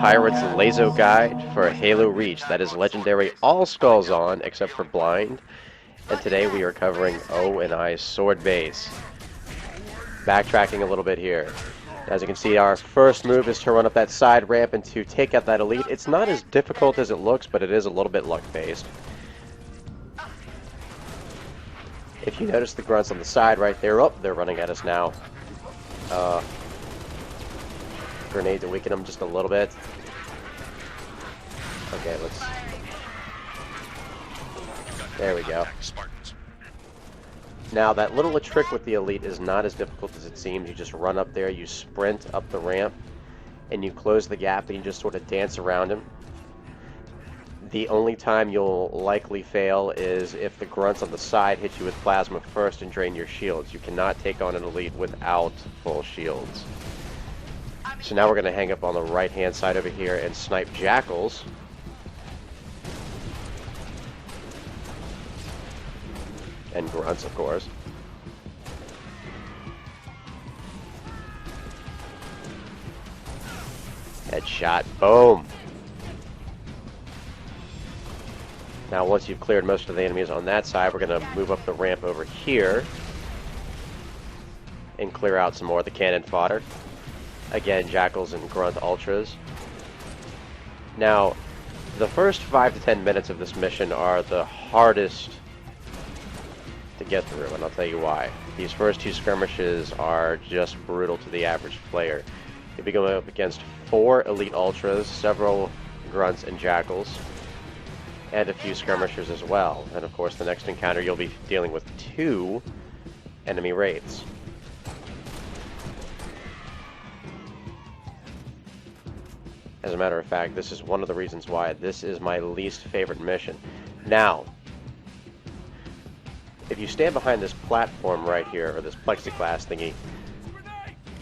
Tyrant's LASO guide for Halo Reach. That is legendary all skulls on except for blind. And today we are covering O and I's sword base. Backtracking a little bit here. As you can see, our first move is to run up that side ramp and to take out that elite. It's not as difficult as it looks, but it is a little bit luck based. If you notice the grunts on the side right there, oh, they're running at us now. Grenade to weaken them just a little bit. Okay, let's... There we go. Now, that little trick with the elite is not as difficult as it seems. You just run up there, you sprint up the ramp, and you close the gap, and you just sort of dance around him. The only time you'll likely fail is if the grunts on the side hit you with plasma first and drain your shields. You cannot take on an elite without full shields. So now we're going to hang up on the right-hand side over here and snipe jackals. And grunts, of course. Headshot. Boom. Now, once you've cleared most of the enemies on that side, we're going to move up the ramp over here and clear out some more of the cannon fodder. Again, jackals and grunt ultras. Now, the first 5 to 10 minutes of this mission are the hardest to get through, and I'll tell you why. These first 2 skirmishes are just brutal to the average player. You'll be going up against 4 elite ultras, several grunts and jackals, and a few skirmishers as well. And of course, the next encounter you'll be dealing with 2 enemy raids. As a matter of fact, this is one of the reasons why this is my least favorite mission. Now, if you stand behind this platform right here, or this plexiglass thingy,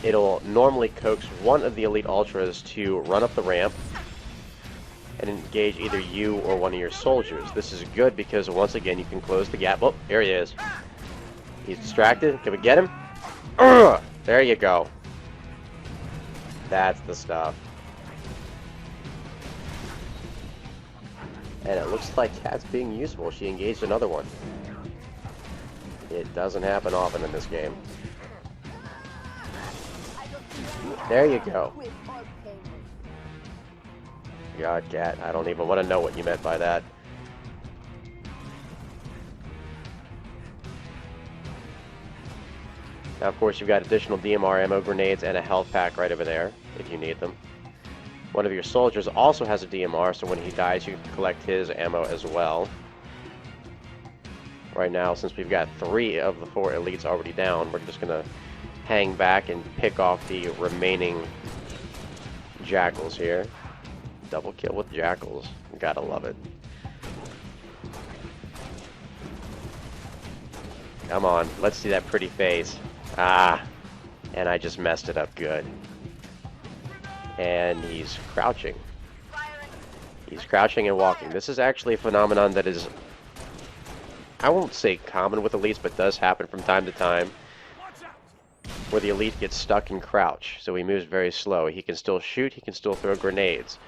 it'll normally coax one of the elite ultras to run up the ramp and engage either you or one of your soldiers. This is good because, once again, you can close the gap. Oh, here he is. He's distracted. Can we get him? There you go. That's the stuff. And it looks like Cat's being useful. She engaged another one. It doesn't happen often in this game. There you go. God, Cat, I don't even want to know what you meant by that. Now, of course, you've got additional DMR ammo, grenades, and a health pack right over there, if you need them. One of your soldiers also has a DMR, so when he dies, you can collect his ammo as well. Right now, since we've got 3 of the 4 elites already down, we're just going to hang back and pick off the remaining jackals here. Double kill with jackals. Gotta love it. Come on, let's see that pretty face. Ah, and I just messed it up good. And he's crouching. He's crouching and walking. This is actually a phenomenon that is, I won't say common with elites, but does happen from time to time, where the elite gets stuck in crouch. So he moves very slow. He can still shoot, he can still throw grenades,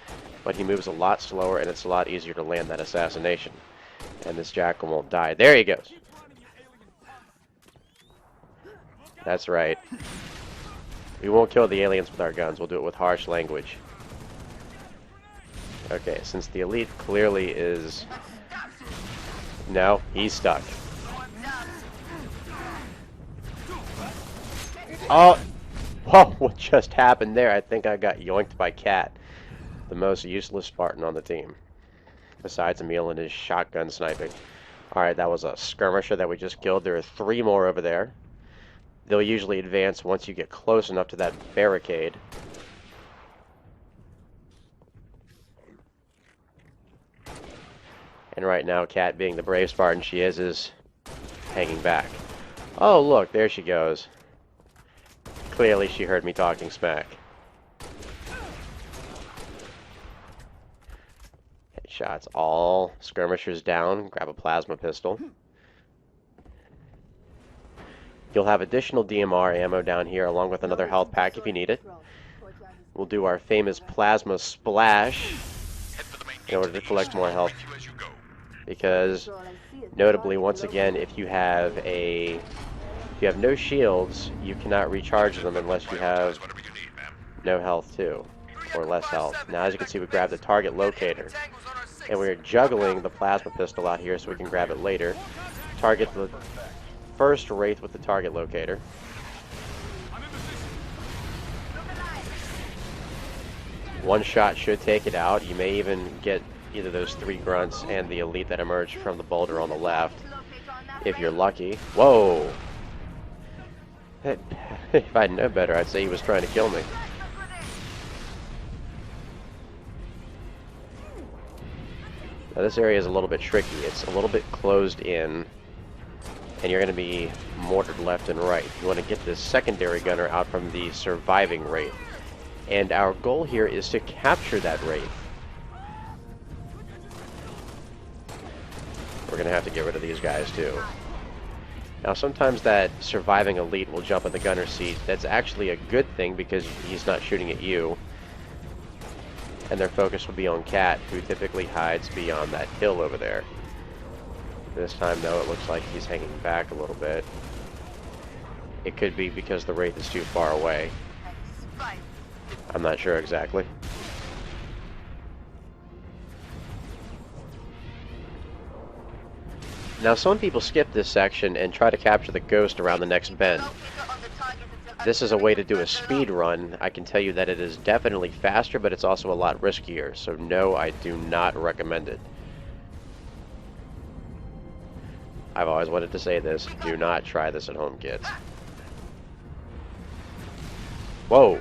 but he moves a lot slower, and it's a lot easier to land that assassination. And this jackal won't die. There he goes. That's right. We won't kill the aliens with our guns. We'll do it with harsh language. Okay, since the elite clearly is... No, he's stuck. Oh! Whoa, what just happened there? I think I got yoinked by Cat, the most useless Spartan on the team. Besides Emil and his shotgun sniping. Alright, that was a skirmisher that we just killed. There are 3 more over there. They'll usually advance once you get close enough to that barricade. And right now, Cat, being the brave Spartan she is hanging back. Oh, look, there she goes. Clearly she heard me talking smack. Headshots all skirmishers down. Grab a plasma pistol. You'll have additional DMR ammo down here along with another health pack if you need it. We'll do our famous plasma splash in order to collect more health. Because, notably, once again, if you have no shields, you cannot recharge them unless you have no health too, or less health. Now, as you can see, we grabbed the target locator, and we're juggling the plasma pistol out here so we can grab it later. Target the first wraith with the target locator. One shot should take it out. You may even get either those 3 grunts and the elite that emerged from the boulder on the left, if you're lucky. Whoa! If I'd known better, I'd say he was trying to kill me. Now this area is a little bit tricky. It's a little bit closed in, and you're going to be mortared left and right. You want to get this secondary gunner out from the surviving wraith. And our goal here is to capture that wraith. We're going to have to get rid of these guys too. Now sometimes that surviving elite will jump in the gunner seat. That's actually a good thing because he's not shooting at you. And their focus will be on Cat, who typically hides beyond that hill over there. This time though, it looks like he's hanging back a little bit. It could be because the wraith is too far away. I'm not sure exactly. Now some people skip this section and try to capture the ghost around the next bend. This is a way to do a speed run. I can tell you that it is definitely faster, but it's also a lot riskier. So no, I do not recommend it. I've always wanted to say this. Do not try this at home, kids. Whoa!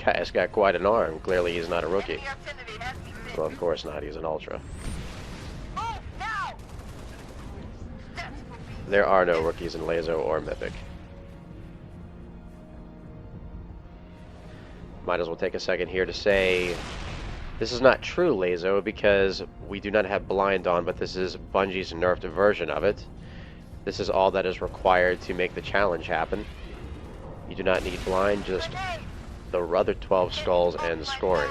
Guy's got quite an arm. Clearly he's not a rookie. Well, of course not. He's an ultra. There are no rookies in LASO or Mythic. Might as well take a second here to say this is not true LASO because we do not have blind on, but this is Bungie's nerfed version of it. This is all that is required to make the challenge happen. You do not need blind, just the other 12 skulls and scoring.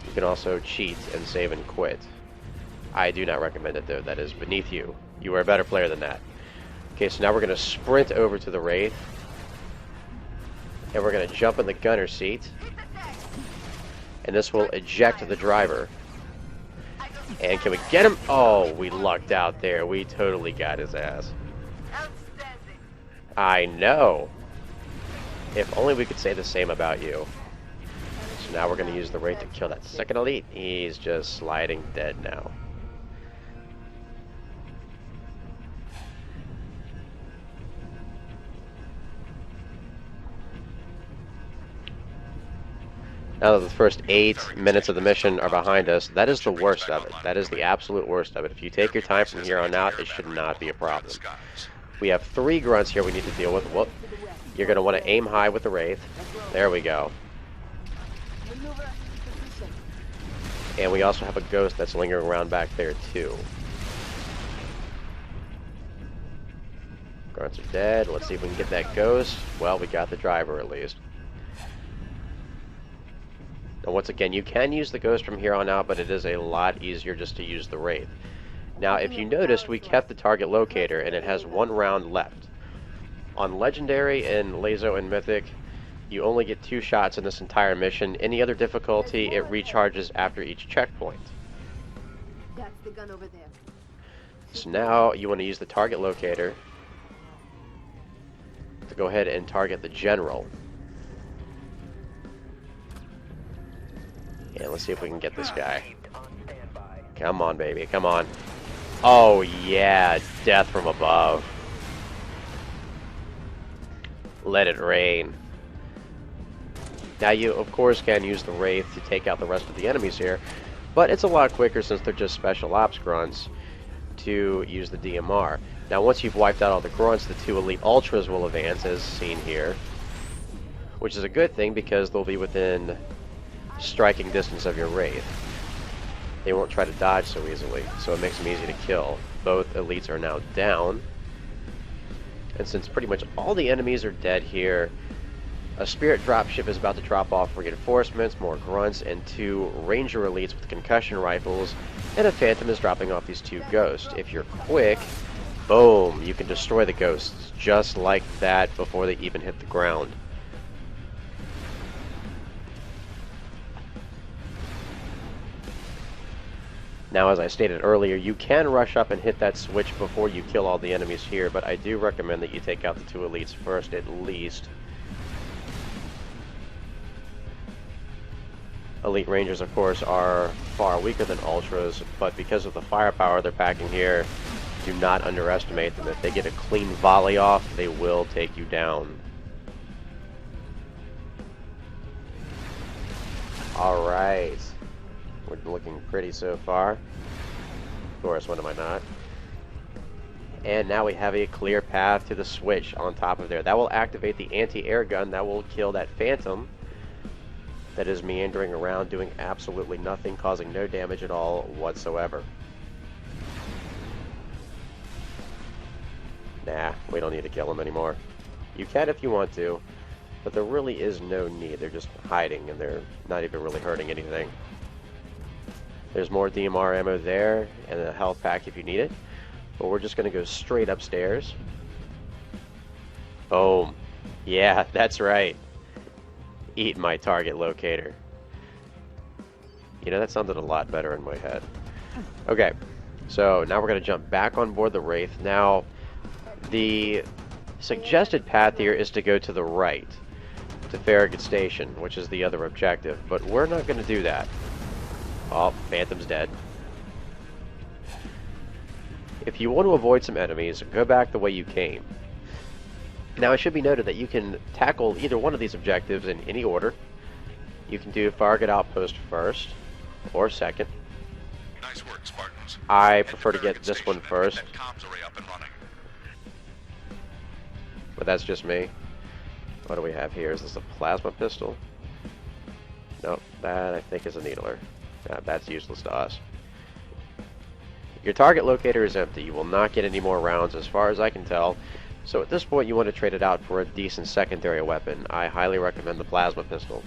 You can also cheat and save and quit. I do not recommend it though. That is beneath you. You are a better player than that. Okay, so now we're going to sprint over to the wraith. And we're going to jump in the gunner seat. And this will eject the driver. And can we get him? Oh, we lucked out there. We totally got his ass. I know. If only we could say the same about you. So now we're going to use the wraith to kill that second elite. He's just sliding dead now. Now that the first 8 minutes of the mission are behind us, that is the worst of it. That is the absolute worst of it. If you take your time from here on out, it should not be a problem. We have 3 grunts here we need to deal with. Whoop. You're going to want to aim high with the wraith. There we go. And we also have a ghost that's lingering around back there too. Grunts are dead. Let's see if we can get that ghost. Well, we got the driver at least. Now once again, you can use the ghost from here on out, but it is a lot easier just to use the wraith. Now if you noticed, we kept the target locator and it has 1 round left. On Legendary and LASO and Mythic, you only get 2 shots in this entire mission. Any other difficulty, it recharges after each checkpoint. That's the gun over there. So now you want to use the target locator to go ahead and target the general. Yeah, let's see if we can get this guy. Come on, baby, come on. Oh, yeah, death from above. Let it rain. Now you, of course, can use the wraith to take out the rest of the enemies here, But it's a lot quicker since they're just special ops grunts to use the DMR. Now once you've wiped out all the grunts, the 2 elite ultras will advance as seen here, which is a good thing because they'll be within striking distance of your wraith. They won't try to dodge so easily, so it makes them easy to kill. Both elites are now down, and since pretty much all the enemies are dead here, a spirit dropship is about to drop off reinforcements, more grunts, and 2 ranger elites with concussion rifles, and a phantom is dropping off these 2 ghosts. If you're quick, boom, you can destroy the ghosts just like that before they even hit the ground. Now, as I stated earlier, you can rush up and hit that switch before you kill all the enemies here, but I do recommend that you take out the 2 elites first at least. Elite Rangers, of course, are far weaker than Ultras, but because of the firepower they're packing here, do not underestimate them. If they get a clean volley off, they will take you down. Alright. We're looking pretty so far. Of course, when am I not? And now we have a clear path to the switch on top of there. That will activate the anti-air gun. That will kill that phantom that is meandering around doing absolutely nothing, causing no damage at all whatsoever. Nah, we don't need to kill them anymore. You can if you want to, but there really is no need. They're just hiding and they're not even really hurting anything. There's more DMR ammo there and a health pack if you need it, but we're just going to go straight upstairs. Boom. Yeah, that's right. Eat my target locator. You know, that sounded a lot better in my head. Okay, so now we're going to jump back on board the Wraith. Now, the suggested path here is to go to the right, to Farragut Station, which is the other objective, but we're not going to do that. Oh, Phantom's dead. If you want to avoid some enemies, go back the way you came. Now, it should be noted that you can tackle either one of these objectives in any order. You can do Farragut Outpost first, or second. Nice work, Spartans. I prefer to get this one first. But that's just me. What do we have here? Is this a plasma pistol? Nope, that I think is a needler. That's useless to us. Your target locator is empty. You will not get any more rounds as far as I can tell. So at this point you want to trade it out for a decent secondary weapon. I highly recommend the plasma pistol.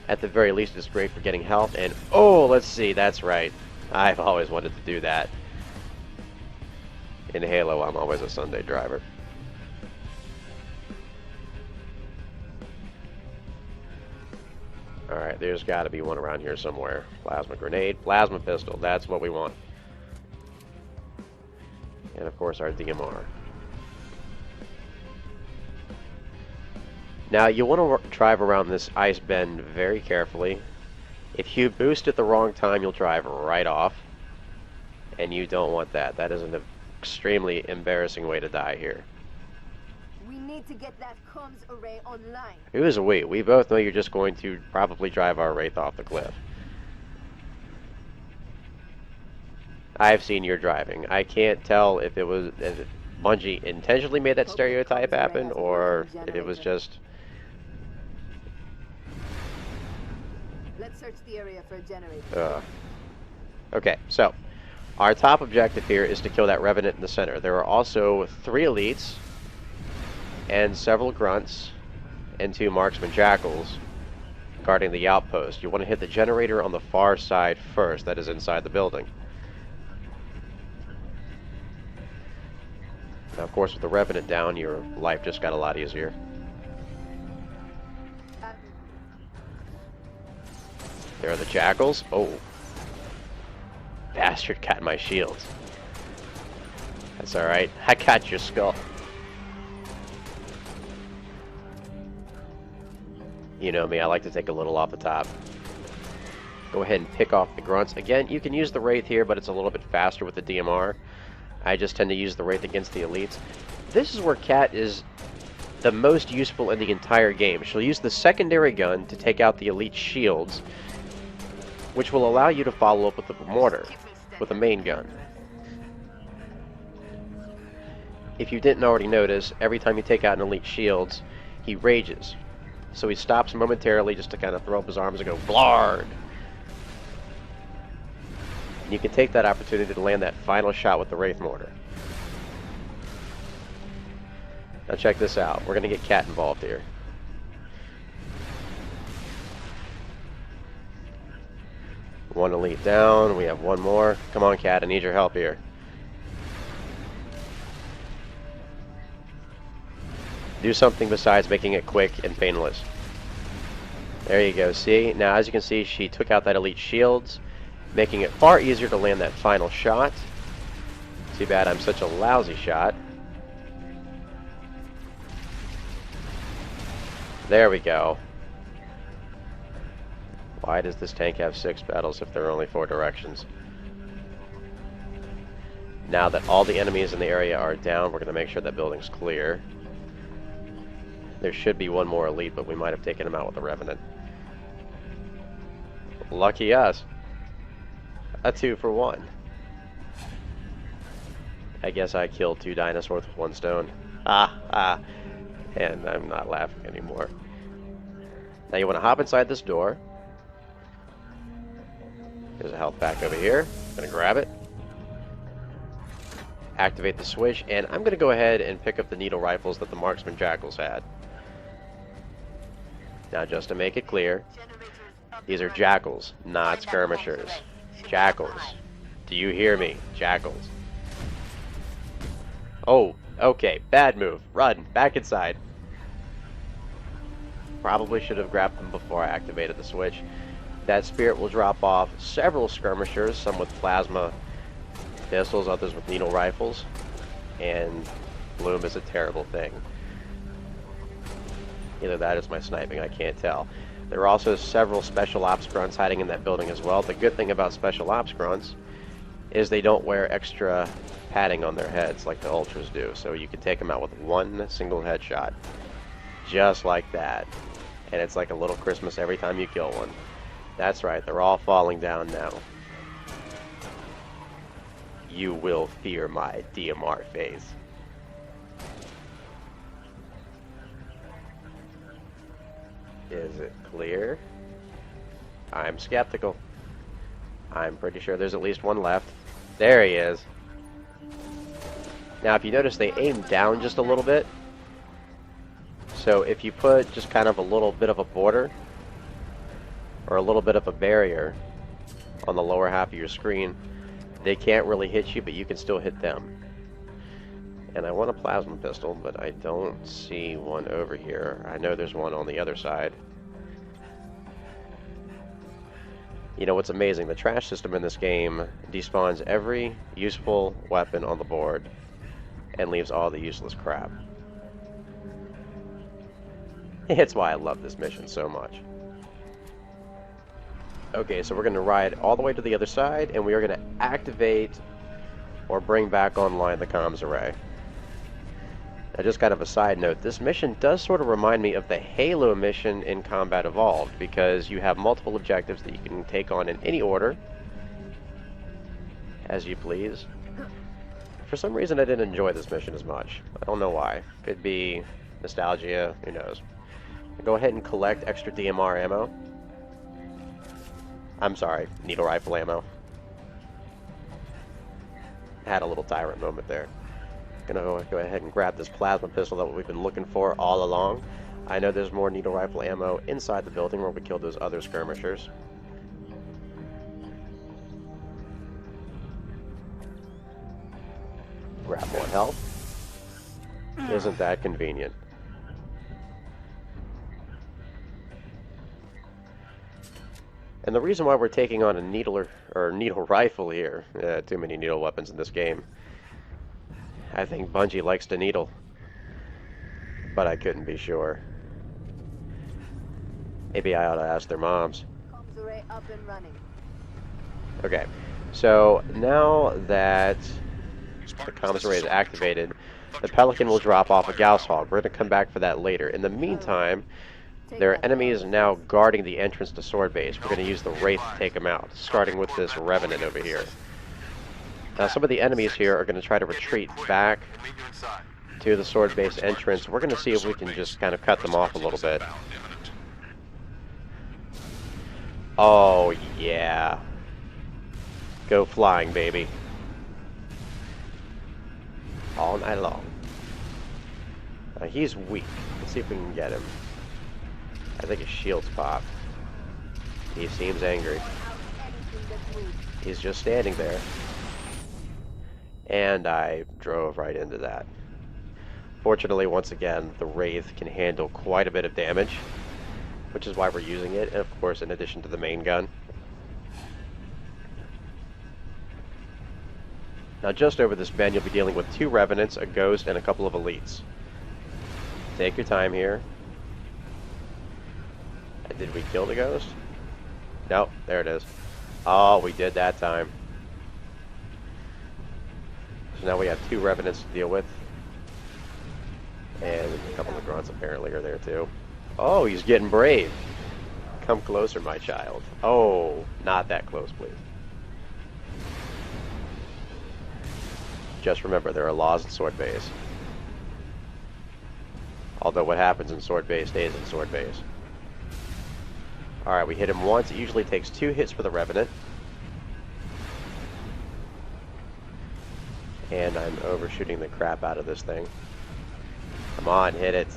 At the very least it's great for getting health and oh, let's see, that's right. I've always wanted to do that. In Halo I'm always a Sunday driver. Alright, there's got to be one around here somewhere. Plasma grenade, plasma pistol, that's what we want. And of course our DMR. Now you want to drive around this ice bend very carefully. If you boost at the wrong time, you'll drive right off. And you don't want that. That is an extremely embarrassing way to die here. We need to get that comms array online. Who is we? We both know you're just going to probably drive our Wraith off the cliff. I've seen your driving. I can't tell if it was if Bungie intentionally made that stereotype happen or if it was just. Let's search the area for a generator. Okay, so our top objective here is to kill that Revenant in the center. There are also 3 elites and several grunts and 2 marksman jackals guarding the outpost. You want to hit the generator on the far side first, that is inside the building. Now, of course, with the Revenant down, your life just got a lot easier. There are the jackals. Oh. Bastard got my shields. That's alright. I got your skull. You know me, I like to take a little off the top. Go ahead and pick off the grunts. Again, you can use the Wraith here, but it's a little bit faster with the DMR. I just tend to use the Wraith against the elites. This is where Cat is the most useful in the entire game. She'll use the secondary gun to take out the elite shields, which will allow you to follow up with the mortar, with a main gun. If you didn't already notice, every time you take out an elite shields, he rages. So he stops momentarily just to kind of throw up his arms and go, Blard! And you can take that opportunity to land that final shot with the Wraith Mortar. Now check this out. We're going to get Cat involved here. One elite down. We have one more. Come on, Cat. I need your help here. Do something besides making it quick and painless. There you go. See? Now, as you can see, she took out that elite shields, making it far easier to land that final shot. Too bad I'm such a lousy shot. There we go. Why does this tank have 6 pedals if there are only 4 directions? Now that all the enemies in the area are down, we're going to make sure that building's clear. There should be one more elite, but we might have taken him out with the Revenant. Lucky us. A 2 for 1. I guess I killed 2 dinosaurs with 1 stone. And I'm not laughing anymore. Now you want to hop inside this door. There's a health pack over here. I'm going to grab it. Activate the switch, and I'm going to go ahead and pick up the needle rifles that the marksman jackals had. Now just to make it clear, these are jackals, not skirmishers. Jackals. Do you hear me? Jackals. Oh, okay. Bad move. Run. Back inside. Probably should have grabbed them before I activated the switch. That spirit will drop off several skirmishers, some with plasma pistols, others with needle rifles. And Bloom is a terrible thing. Either that is my sniping, I can't tell. There are also several special ops grunts hiding in that building as well. The good thing about special ops grunts is they don't wear extra padding on their heads like the ultras do. So you can take them out with one single headshot. Just like that. And it's like a little Christmas every time you kill one. That's right, they're all falling down now. You will fear my DMR face. Is it clear? I'm skeptical. I'm pretty sure there's at least one left. There he is. Now if you notice, they aim down just a little bit. So if you put just kind of a little bit of a border or a little bit of a barrier on the lower half of your screen, they can't really hit you, but you can still hit them. And I want a plasma pistol, but I don't see one over here. I know there's one on the other side. You know what's amazing? The trash system in this game despawns every useful weapon on the board and leaves all the useless crap. It's why I love this mission so much. Okay, so we're going to ride all the way to the other side, and we are going to activate or bring back online the comms array. Now, just kind of a side note, this mission does sort of remind me of the Halo mission in Combat Evolved, because you have multiple objectives that you can take on in any order, as you please. For some reason, I didn't enjoy this mission as much. I don't know why. Could be nostalgia, who knows. Go ahead and collect extra DMR ammo. I'm sorry, needle rifle ammo. Had a little tyrant moment there. Gonna go ahead and grab this plasma pistol that we've been looking for all along. I know there's more needle rifle ammo inside the building where we killed those other skirmishers. Grab one health. Isn't that convenient? And the reason why we're taking on a needle rifle here, too many needle weapons in this game, I think Bungie likes to needle, but I couldn't be sure. Maybe I ought to ask their moms. Comms array up and running. Okay, so now that the comms array is activated, the Pelican will drop off a Gauss Hog. We're going to come back for that later. In the meantime, there are enemies now guarding the entrance to Sword Base. We're going to use the Wraith to take them out, starting with this Revenant over here. Now, some of the enemies here are going to try to retreat back to the Sword Base entrance. We're going to see if we can just kind of cut them off a little bit. Oh, yeah. Go flying, baby. All night long. He's weak. Let's see if we can get him. I think his shield's popped. He seems angry. He's just standing there. And I drove right into that. Fortunately, once again, the Wraith can handle quite a bit of damage, which is why we're using it, and of course, in addition to the main gun. Now, just over this bend, you'll be dealing with 2 Revenants, a Ghost, and a couple of Elites. Take your time here. Did we kill the Ghost? Nope, there it is. Oh, we did that time. So now we have 2 Revenants to deal with. And a couple of Grunts apparently are there too. Oh, he's getting brave. Come closer, my child. Oh, not that close, please. Just remember, there are laws in Sword Base. Although what happens in Sword Base stays in Sword Base. Alright, we hit him once. It usually takes 2 hits for the Revenant. And I'm overshooting the crap out of this thing. Come on, hit it.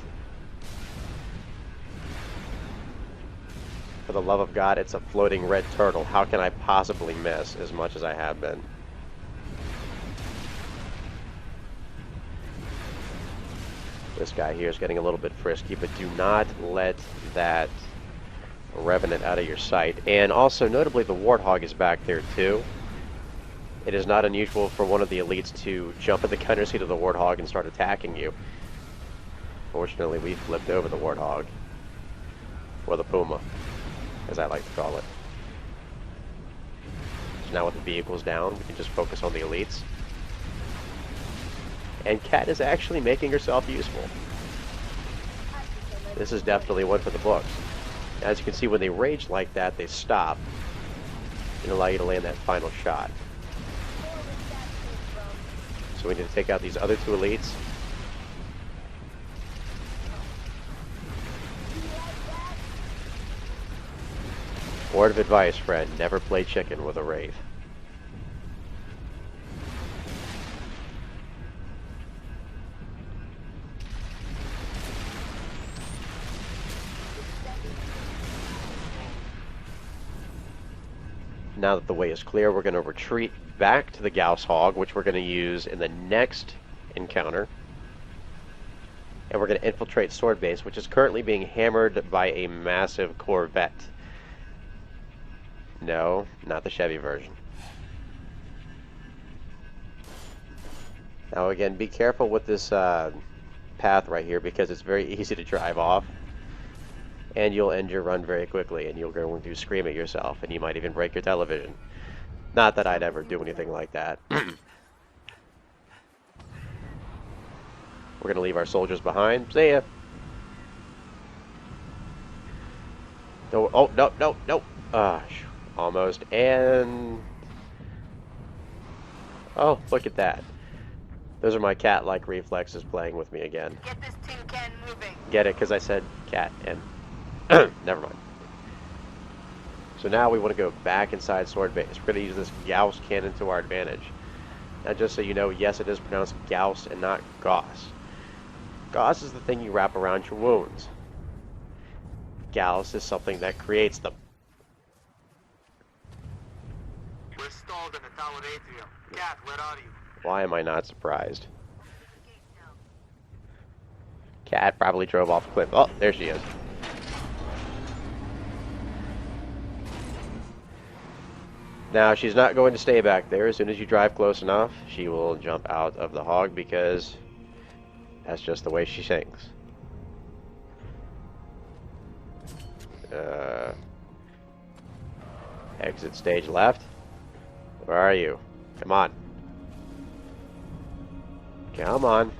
For the love of God, it's a floating red turtle. How can I possibly miss as much as I have been? This guy here is getting a little bit frisky, but do not let that Revenant out of your sight. And also, notably, the Warthog is back there too. It is not unusual for one of the elites to jump at the gunner seat of the Warthog and start attacking you. Fortunately, we flipped over the Warthog. Or the Puma, as I like to call it. So now with the vehicles down, we can just focus on the elites. And Cat is actually making herself useful. This is definitely one for the books. As you can see, when they rage like that, they stop and allow you to land that final shot. So we need to take out these other 2 elites. Word of advice, friend, never play chicken with a Wraith. Now that the way is clear, we're going to retreat back to the Gauss Hog, which we're going to use in the next encounter. And we're going to infiltrate Sword Base, which is currently being hammered by a massive Corvette. No, not the Chevy version. Now again, be careful with this path right here, because it's very easy to drive off. And you'll end your run very quickly, and you'll go to scream at yourself, and you might even break your television. Not that I'd ever do anything like that. We're going to leave our soldiers behind. See ya. No, oh, no, no, no. Almost. And... oh, look at that. Those are my cat-like reflexes playing with me again. Get this tin can moving. Get it, because I said cat and... never mind. So now we want to go back inside Sword Base. We're going to use this Gauss cannon to our advantage. Now just so you know, yes, it is pronounced Gauss and not Gauss. Gauss is the thing you wrap around your wounds. Gauss is something that creates them. We're stalled in the tower atrium. Cat, where are you? Why am I not surprised? Cat probably drove off a cliff. Oh, there she is. Now, she's not going to stay back there. As soon as you drive close enough, she will jump out of the hog, because that's just the way she sings. Exit stage left. Where are you? Come on. Come on.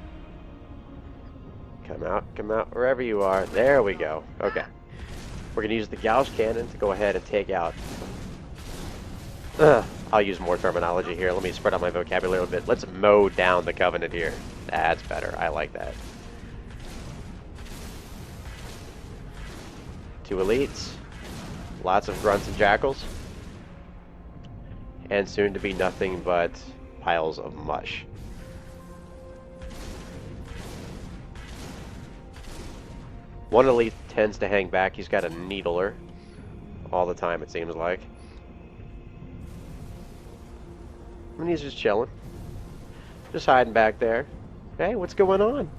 Come out, wherever you are. There we go. Okay. We're going to use the Gauss cannon to go ahead and take out... I'll use more terminology here. Let me spread out my vocabulary a little bit. Let's mow down the Covenant here. That's better. I like that. 2 elites. Lots of grunts and jackals. And soon to be nothing but piles of mush. One elite tends to hang back. He's got a needler all the time, it seems like. And he's just chilling. Just hiding back there. Hey, what's going on?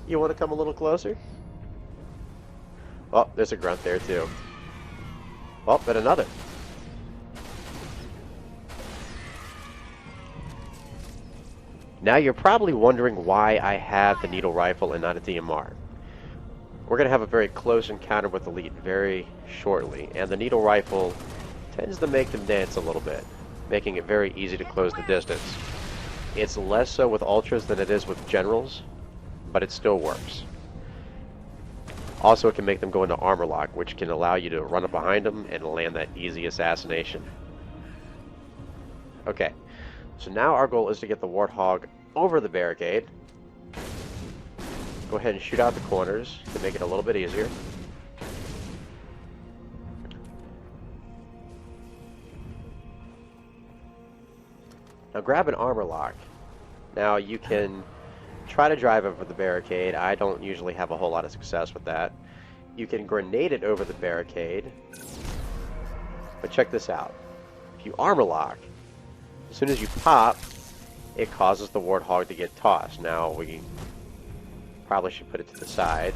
You want to come a little closer? Oh, there's a grunt there too. Oh, and another. Now you're probably wondering why I have the needle rifle and not a DMR. We're going to have a very close encounter with Elite very shortly, and the needle rifle tends to make them dance a little bit, making it very easy to close the distance. It's less so with Ultras than it is with Generals, but it still works. Also, it can make them go into armor lock, which can allow you to run up behind them and land that easy assassination. Okay, so now our goal is to get the Warthog over the barricade. Go ahead and shoot out the corners to make it a little bit easier. Now grab an armor lock. Now you can try to drive over the barricade. I don't usually have a whole lot of success with that. You can grenade it over the barricade. But check this out. If you armor lock, as soon as you pop, it causes the Warthog to get tossed. Now we probably should put it to the side.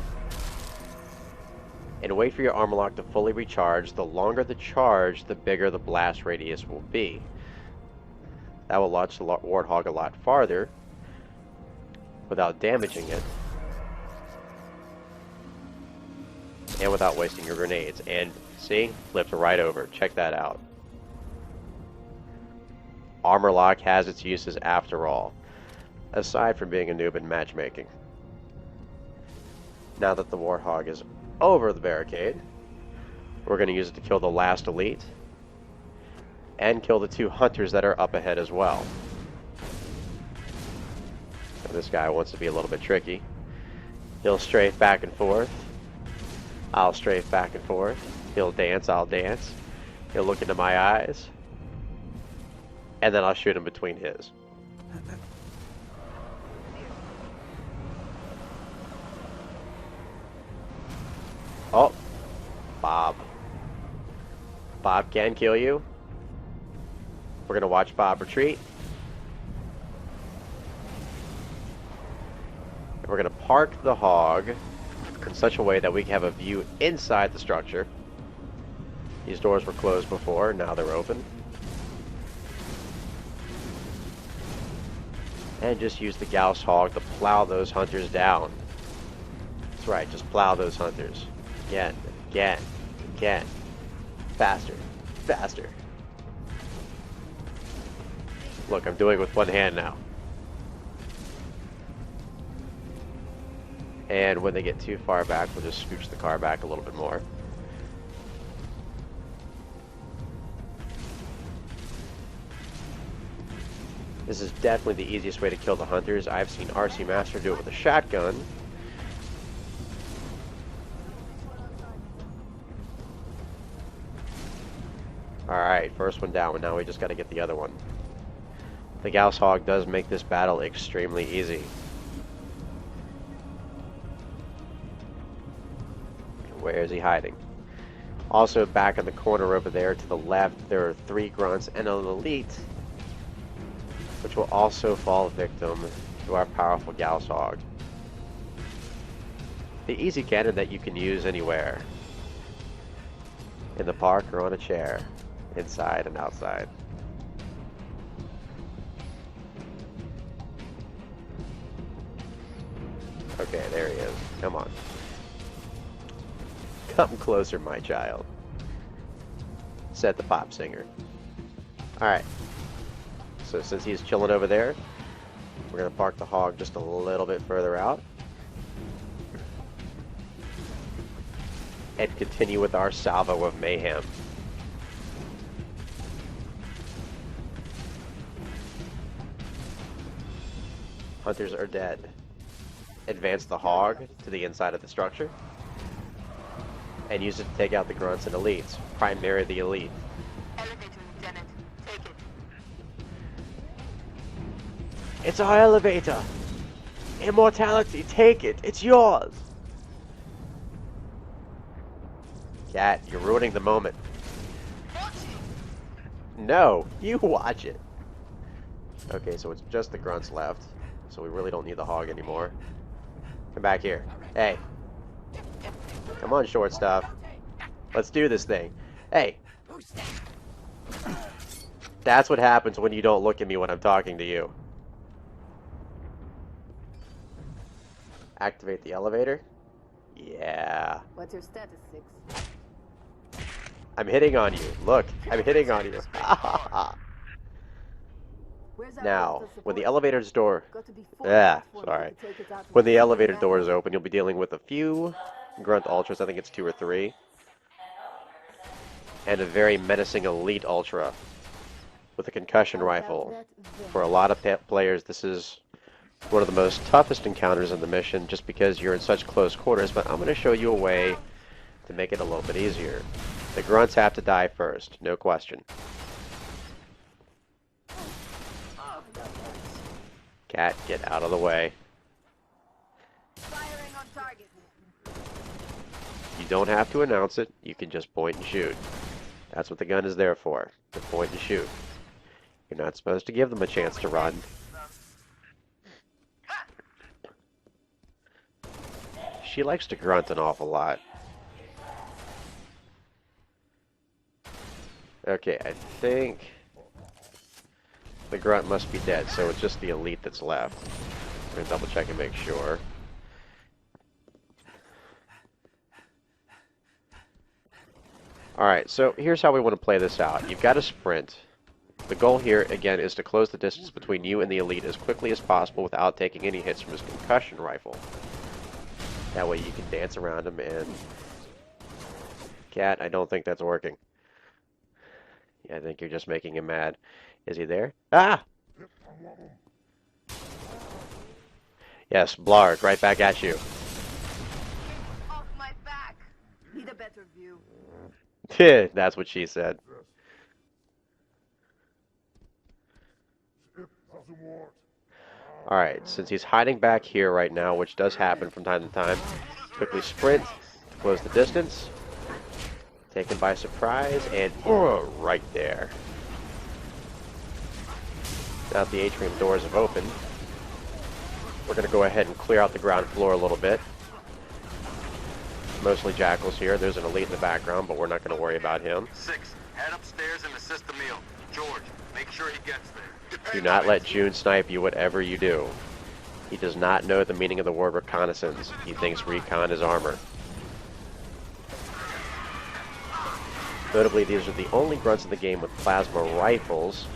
And wait for your armor lock to fully recharge. The longer the charge, the bigger the blast radius will be. That will launch the Warthog a lot farther without damaging it. And without wasting your grenades. And see? Flipped right over. Check that out. Armor lock has its uses after all, aside from being a noob in matchmaking. Now that the Warthog is over the barricade, we're going to use it to kill the last elite and kill the 2 hunters that are up ahead as well. So this guy wants to be a little bit tricky. He'll strafe back and forth. I'll strafe back and forth. He'll dance, I'll dance. He'll look into my eyes. And then I'll shoot him between his. Oh, Bob. Bob can kill you. We're going to watch Bob retreat. And we're going to park the hog in such a way that we can have a view inside the structure. These doors were closed before, now they're open. And just use the Gauss hog to plow those hunters down. That's right, just plow those hunters. Again, again, again. Faster, faster. Look, I'm doing it with one hand now. And when they get too far back, we'll just scooch the car back a little bit more. This is definitely the easiest way to kill the hunters. I've seen RC Master do it with a shotgun. Alright, first one down, and now we just gotta get the other one. The Gauss Hog does make this battle extremely easy. Where is he hiding? Also, back in the corner over there to the left, there are 3 grunts and an elite, which will also fall victim to our powerful Gauss Hog. The easy cannon that you can use anywhere. In the park or on a chair. Inside and outside. Okay, there he is. Come on. Come closer, my child. Said the pop singer. Alright. So since he's chilling over there, we're going to park the hog just a little bit further out. and continue with our salvo of mayhem. Hunters are dead. Advance the hog to the inside of the structure and use it to take out the grunts and elites. Primary the elite. Elevator, Lieutenant. Take it. It's our elevator! Immortality, take it! It's yours! Cat, you're ruining the moment. No, you watch it. Okay, so it's just the grunts left. So we really don't need the hog anymore. Come back here. Hey. Come on, short stuff. Let's do this thing. Hey. That's what happens when you don't look at me when I'm talking to you. Activate the elevator. Yeah. What's your status, 6? I'm hitting on you. Look, I'm hitting on you. Where's our Now, postal when the support? elevator's door... Got to be Yeah, forward sorry. to take it out When the with elevator the door is open, you'll be dealing with a few grunt ultras. I think it's 2 or 3. And a very menacing elite ultra with a concussion rifle. For a lot of players, this is one of the most toughest encounters in the mission just because you're in such close quarters, but I'm going to show you a way to make it a little bit easier. The grunts have to die first, no question. Cat, get out of the way. Firing on target. You don't have to announce it, you can just point and shoot. That's what the gun is there for, to point and shoot. You're not supposed to give them a chance to run. She likes to grunt an awful lot. Okay, I think the grunt must be dead, so it's just the elite that's left. I'm going to double check and make sure. Alright, so here's how we want to play this out. You've got to sprint. The goal here, again, is to close the distance between you and the elite as quickly as possible without taking any hits from his concussion rifle. That way you can dance around him and... Cat, I don't think that's working. Yeah, I think you're just making him mad. Is he there? Ah! Yes, Blarg, right back at you. Off my back. Need a better view. That's what she said. Alright, since he's hiding back here right now, which does happen from time to time, quickly sprint to close the distance. Taken by surprise, and right there. Now that the atrium doors have opened, we're going to go ahead and clear out the ground floor a little bit. Mostly jackals here. There's an elite in the background, but we're not going to worry about him. 6, head upstairs and assist the meal. George, make sure he gets there. Do not let June snipe you whatever you do. He does not know the meaning of the word reconnaissance. He thinks recon is armor. Notably, these are the only grunts in the game with plasma rifles,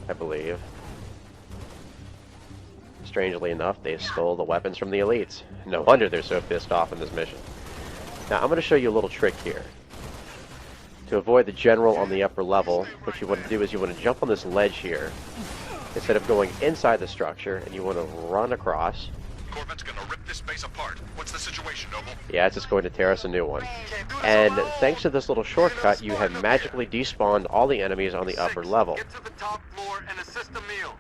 I believe. Strangely enough, they stole the weapons from the elites. No wonder they're so pissed off in this mission. Now, I'm going to show you a little trick here. To avoid the general on the upper level, what you want to do is you want to jump on this ledge here, instead of going inside the structure, and you want to run across. Corvette's gonna rip this base apart. What's the situation, Noble? Yeah, it's just going to tear us a new one. And thanks to this little shortcut, you have magically despawned all the enemies on the upper level. Get to the top floor and assist the meal.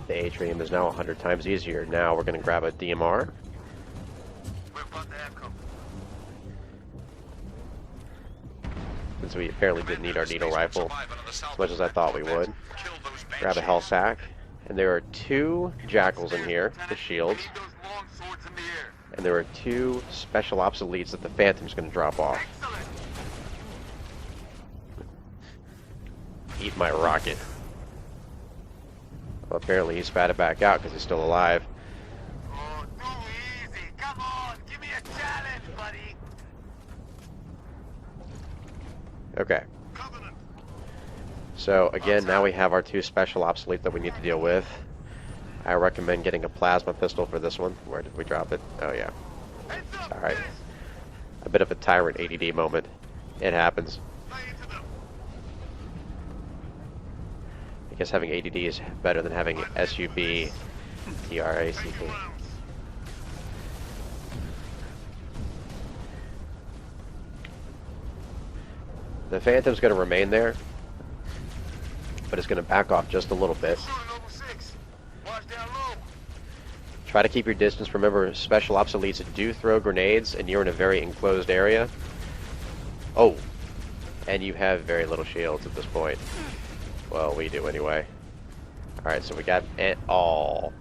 The atrium is now 100 times easier. Now we're going to grab a DMR. We're about to have company. Since we apparently didn't need our needle rifle as much as I thought we would. Grab a health sack. And there are 2 jackals in here, the shields. Lead those long swords in the air. And there are 2 special ops elites that the Phantom's going to drop off. Excellent. Eat my rocket. Well, apparently he spat it back out because he's still alive. Oh, too easy. Come on, give me a challenge, buddy. Okay. Covenant. So again, now we have our 2 special ops elite that we need to deal with. I recommend getting a plasma pistol for this one. Where did we drop it? Oh yeah. Heads up, Alright. guys. A bit of a Tyrant ADD moment. It happens. Lay into them. I guess having ADD is better than having SUB TRACT. Take the rounds. The Phantom's going to remain there, but it's going to back off just a little bit. Shooting over 6. Watch down low. Try to keep your distance. Remember, special ops elites do throw grenades, and you're in a very enclosed area. Oh, and you have very little shields at this point. Well, we do anyway. Alright, so we got it all.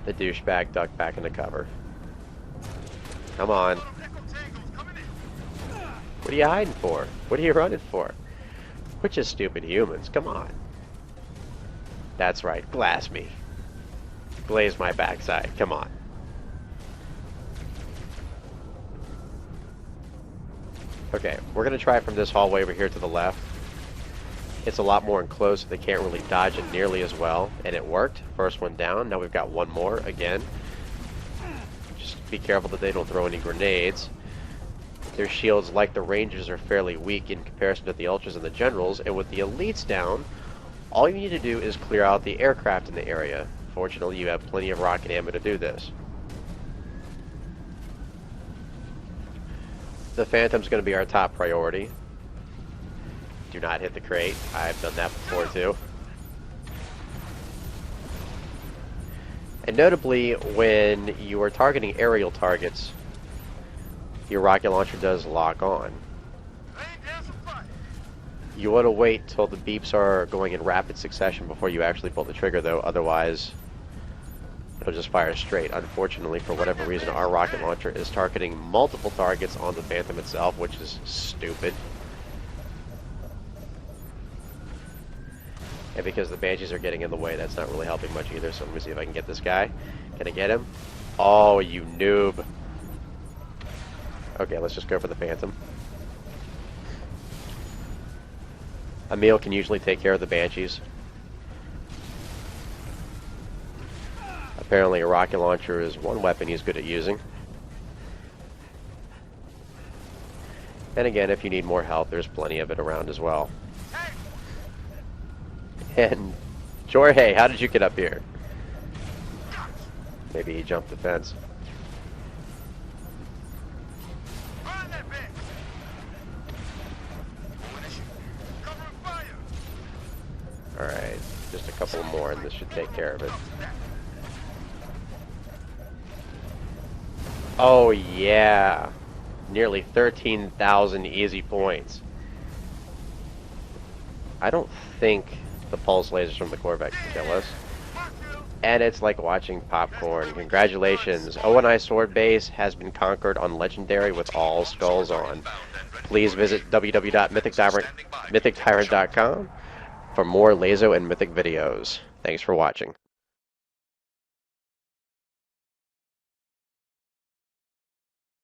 The douchebag ducked back into cover. Come on. Echo tangles coming in. What are you hiding for? What are you running for? We're just stupid humans. Come on. That's right. Glass me. Glaze my backside. Come on. Okay, we're going to try from this hallway over here to the left. It's a lot more enclosed, so they can't really dodge it nearly as well. And it worked. First one down. Now we've got one more again. Just be careful that they don't throw any grenades. Their shields, like the Rangers, are fairly weak in comparison to the Ultras and the Generals. And with the Elites down, all you need to do is clear out the aircraft in the area. Fortunately, you have plenty of rocket ammo to do this. The Phantom's going to be our top priority. Do not hit the crate. I've done that before too. And notably, when you are targeting aerial targets, your rocket launcher does lock on. Laying down some fire. You want to wait till the beeps are going in rapid succession before you actually pull the trigger though, otherwise it'll just fire straight. Unfortunately, for whatever reason, our rocket launcher is targeting multiple targets on the Phantom itself, which is stupid. And because the Banshees are getting in the way, that's not really helping much either, so let me see if I can get this guy. Can I get him? Oh, you noob. Okay, let's just go for the Phantom. Emil can usually take care of the Banshees. Apparently a rocket launcher is one weapon he's good at using. And again, if you need more help, there's plenty of it around as well. And Jorge, how did you get up here? Maybe he jumped the fence. Burn that bitch. Covering fire. Alright, just a couple more and this should take care of it. Oh yeah, nearly 13,000 easy points. I don't think the pulse lasers from the Corvette can kill us. And it's like watching popcorn. Congratulations, O&I Sword Base has been conquered on Legendary with all skulls on. Please visit www.mythictyrant.com for more LASO and Mythic videos. Thanks for watching.